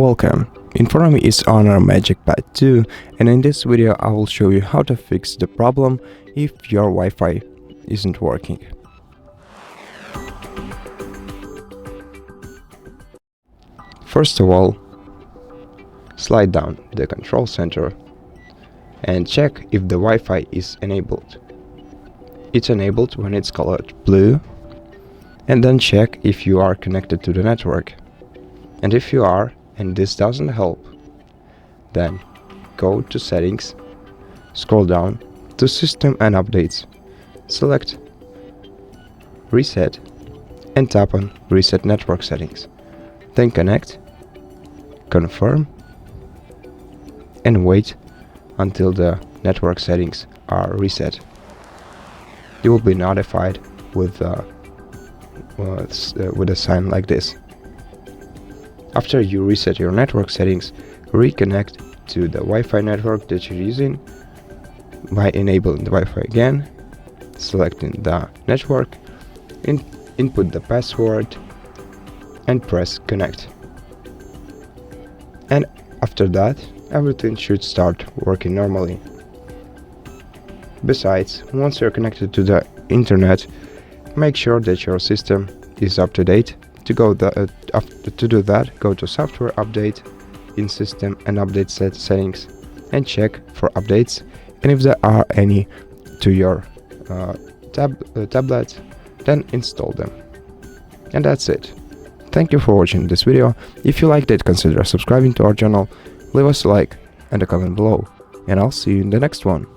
Welcome. In front of me is HONOR MagicPad 2, and in this video I will show you how to fix the problem if your Wi-Fi isn't working. First of all, slide down the control center and check if the Wi-Fi is enabled. It's enabled when it's colored blue, and then check if you are connected to the network. And if you are, and this doesn't help, then go to Settings, scroll down to System and Updates, select Reset and tap on Reset Network Settings. Then connect, confirm, and wait until the network settings are reset. You will be notified with a sign like this. After you reset your network settings, reconnect to the Wi-Fi network that you're using by enabling the Wi-Fi again, selecting the network, input the password, and press connect. And after that, everything should start working normally. Besides, once you're connected to the internet, make sure that your system is up to date. To do that, go to Software Update in System and Update Settings and check for updates, and if there are any to your tablet, then install them. And that's it. Thank you for watching this video. If you liked it, consider subscribing to our channel, leave us a like and a comment below, and I'll see you in the next one.